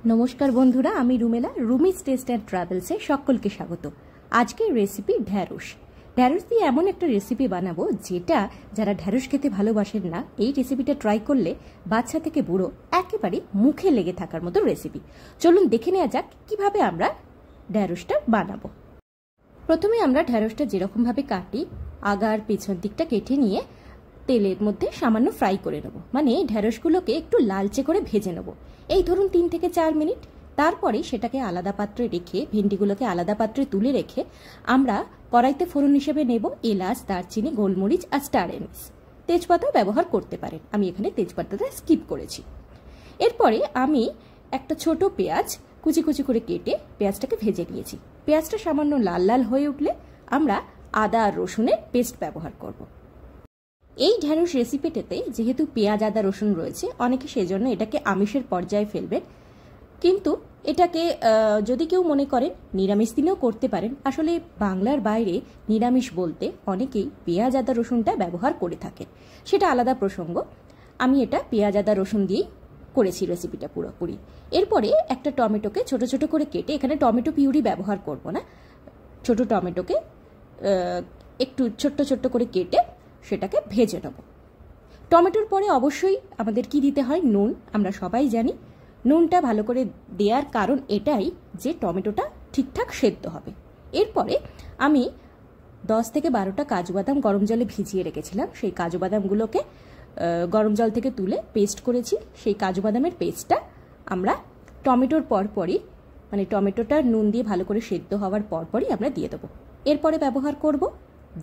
नमस्कार बंधुरा आमी रुमेला रूमिज टेस्ट एंड ट्रैवल्स सकलके स्वागत। आजकेर रेसिपि ढेঁড়স। ढेঁড়স दिए एमन एक रेसिपि बानाबो जेटा जारा ढेঁড়স खेते भालोबासेन ना এই रेसिपिटा ट्राई करले बाच्चा थेके बुड़ो एकेबारे मुखे लेगे थाकार मतो रेसिपि। चलुन देखे नेওয়া যাক কিভাবে আমরা ঢেঁড়সটা বানাবো। प्रथमे আমরা ঢেঁড়সটা যেরকম ভাবে কাটি আগার পেছন দিকটা কেটে নিয়ে তেলের মধ্যে সামান্য ফ্রাই করে নেব, মানে ঢেঁড়সগুলোকে একটু লালচে করে ভেজে নেব। এই ধরুন 3 থেকে 4 মিনিট। তারপরে সেটাকে আলাদা পাত্রে রেখে ভেন্ডিগুলোকে আলাদা পাত্রে তুলে রেখে আমরা কড়াইতে ফোড়ন হিসেবে নেব এলাচ, দারচিনি, গোলমরিচ আর স্টার এনিস। তেজপাতা ব্যবহার করতে পারেন, আমি এখানে তেজপাতাটা স্কিপ করেছি। এরপরে আমি একটা ছোট পেঁয়াজ কুচি কুচি করে কেটে পেঁয়াজটাকে ভেজে নিয়েছি। পেঁয়াজটা সামান্য লাল লাল হয়ে উঠলে আমরা আদা আর রসুনের পেস্ট ব্যবহার করব। এই ঢেঁড়স রেসিপিটাতে যেহেতু পেঁয়াজ আদা রসুন রয়েছে অনেকে সেজন্য এটাকে আমিষের পর্যায়ে ফেলবেন, কিন্তু এটাকে যদি কেউ মনে করেন নিরামিষ দিনেও করতে পারেন। আসলে বাংলার বাইরে নিরামিষ বলতে অনেকেই পেঁয়াজ আদা রসুনটা ব্যবহার করে থাকেন, সেটা আলাদা প্রসঙ্গ। আমি এটা পেঁয়াজ আদা রসুন দিয়েই করেছি রেসিপিটা পুরোপুরি। এরপরে একটা টমেটোকে ছোট ছোট করে কেটে, এখানে টমেটো পিউরি ব্যবহার করব না, ছোট টমেটোকে একটু ছোট্ট ছোট্ট করে কেটে সেটাকে ভেজে নেব। টমেটোর পরে অবশ্যই আমাদের কি দিতে হয়, নুন। আমরা সবাই জানি নুনটা ভালো করে দেওয়ার কারণ এটাই যে টমেটোটা ঠিকঠাক সেদ্ধ হবে। এরপরে আমি 10 থেকে 12টা কাজু বাদাম গরম জলে ভিজিয়ে রেখেছিলাম, সেই কাজু বাদামগুলোকে গরম জল থেকে তুলে পেস্ট করেছি। সেই কাজু বাদামের পেস্টটা আমরা টমেটোর পরপরই, মানে টমেটোটা নুন দিয়ে ভালো করে সেদ্ধ হওয়ার পরপরই আমরা দিয়ে দেবো। এরপরে ব্যবহার করব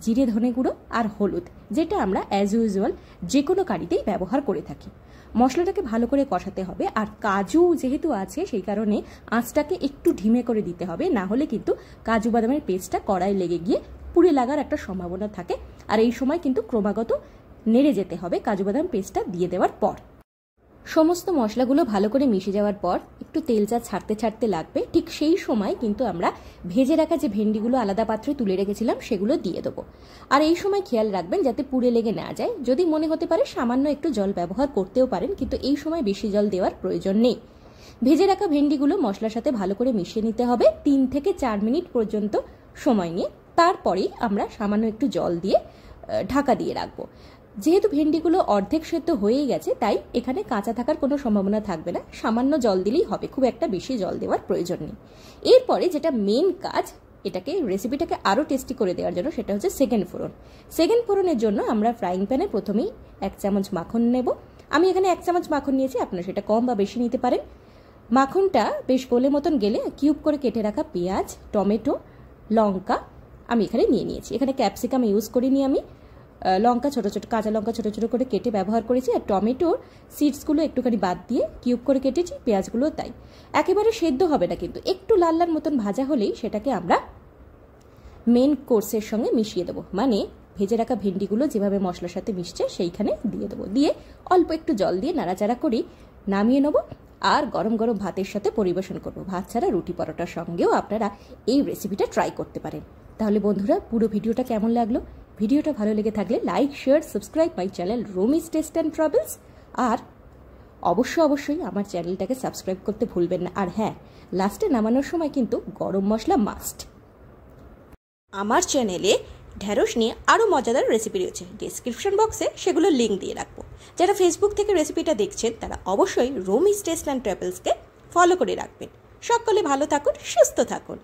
জিরে ধনে গুঁড়ো আর হলুদ, যেটা আমরা অ্যাজ ইউজুয়াল যে কোনো কারিতেই ব্যবহার করে থাকি। মশলাটাকে ভালো করে কষাতে হবে, আর কাজু যেহেতু আছে সেই কারণে আঁচটাকে একটু ধিমে করে দিতে হবে, না হলে কিন্তু কাজু বাদামের পেস্টটা কড়াই লেগে গিয়ে পুড়ে লাগার একটা সম্ভাবনা থাকে। আর এই সময় কিন্তু ক্রমাগত নেড়ে যেতে হবে কাজু বাদাম পেস্টটা দিয়ে দেওয়ার পর। সমস্ত মশলাগুলো ভালো করে মিশে যাওয়ার পর একটু তেলটা ছাড়তে ছাড়তে লাগবে, ঠিক সেই সময় কিন্তু আমরা ভেজে রাখা যে ভেন্ডিগুলো আলাদা পাত্রে তুলে রেখেছিলাম সেগুলো দিয়ে দেবো। আর এই সময় খেয়াল রাখবেন যাতে পুড়ে লেগে না যায়। যদি মনে হতে পারে সামান্য একটু জল ব্যবহার করতেও পারেন, কিন্তু এই সময় বেশি জল দেওয়ার প্রয়োজন নেই। ভেজে রাখা ভেন্ডিগুলো মশলার সাথে ভালো করে মিশিয়ে নিতে হবে 3 থেকে 4 মিনিট পর্যন্ত সময় নিয়ে। তারপরেই আমরা সামান্য একটু জল দিয়ে ঢাকা দিয়ে রাখবো। যেহেতু ভেন্ডিগুলো অর্ধেক সেদ্ধ হয়েই গেছে তাই এখানে কাঁচা থাকার কোনো সম্ভাবনা থাকবে না, সামান্য জল দিলেই হবে, খুব একটা বেশি জল দেওয়ার প্রয়োজন নেই। এরপরে যেটা মেন কাজ, এটাকে রেসিপিটাকে আরও টেস্টি করে দেওয়ার জন্য, সেটা হচ্ছে সেকেন্ড ফোড়ন। সেকেন্ড ফোড়নের জন্য আমরা ফ্রাইং প্যানে প্রথমেই 1 চামচ মাখন নেব। আমি এখানে 1 চামচ মাখন নিয়েছি, আপনারা সেটা কম বা বেশি নিতে পারেন। মাখনটা বেশ গোলে মতন গেলে কিউব করে কেটে রাখা পেঁয়াজ, টমেটো, লঙ্কা আমি এখানে নিয়ে নিয়েছি। এখানে ক্যাপসিকাম ইউজ করিনি আমি, লঙ্কা ছোটো ছোটো, কাঁচা লঙ্কা ছোটো ছোটো করে কেটে ব্যবহার করেছি। আর টমেটোর সিডসগুলো একটুখানি বাদ দিয়ে কিউব করে কেটেছি, পেঁয়াজগুলো তাই। একেবারে সেদ্ধ হবে না, কিন্তু একটু লাল লাল মতন ভাজা হলেই সেটাকে আমরা মেন কোর্সের সঙ্গে মিশিয়ে দেবো, মানে ভেজে রাখা ভেন্ডিগুলো যেভাবে মশলার সাথে মিশছে সেইখানে দিয়ে দেবো। দিয়ে অল্প একটু জল দিয়ে নাড়াচাড়া করেই নামিয়ে নেবো আর গরম গরম ভাতের সাথে পরিবেশন করবো। ভাত ছাড়া রুটি পরোটার সঙ্গেও আপনারা এই রেসিপিটা ট্রাই করতে পারেন। তাহলে বন্ধুরা পুরো ভিডিওটা কেমন লাগলো? ভিডিওটা ভালো লেগে থাকলে like, share, subscribe my channel Rumi's taste and travels. আর অবশ্যই আমার চ্যানেলটাকে সাবস্ক্রাইব করতে ভুলবেন না। আর হ্যাঁ, লাস্টে নামানোর সময় কিন্তু গরম মশলা মাস্ট। আমার চ্যানেলে ঢেঁড়স নিয়ে আরও মজাদার রেসিপি রয়েছে, ডেসক্রিপশন বক্সে সেগুলোর লিঙ্ক দিয়ে রাখবো। যারা ফেসবুক থেকে রেসিপিটা দেখছেন তারা অবশ্যই রুমিজ টেস্ট অ্যান্ড ট্রাভেলসকে ফলো করে রাখবেন। সকলে ভালো থাকুন, সুস্থ থাকুন।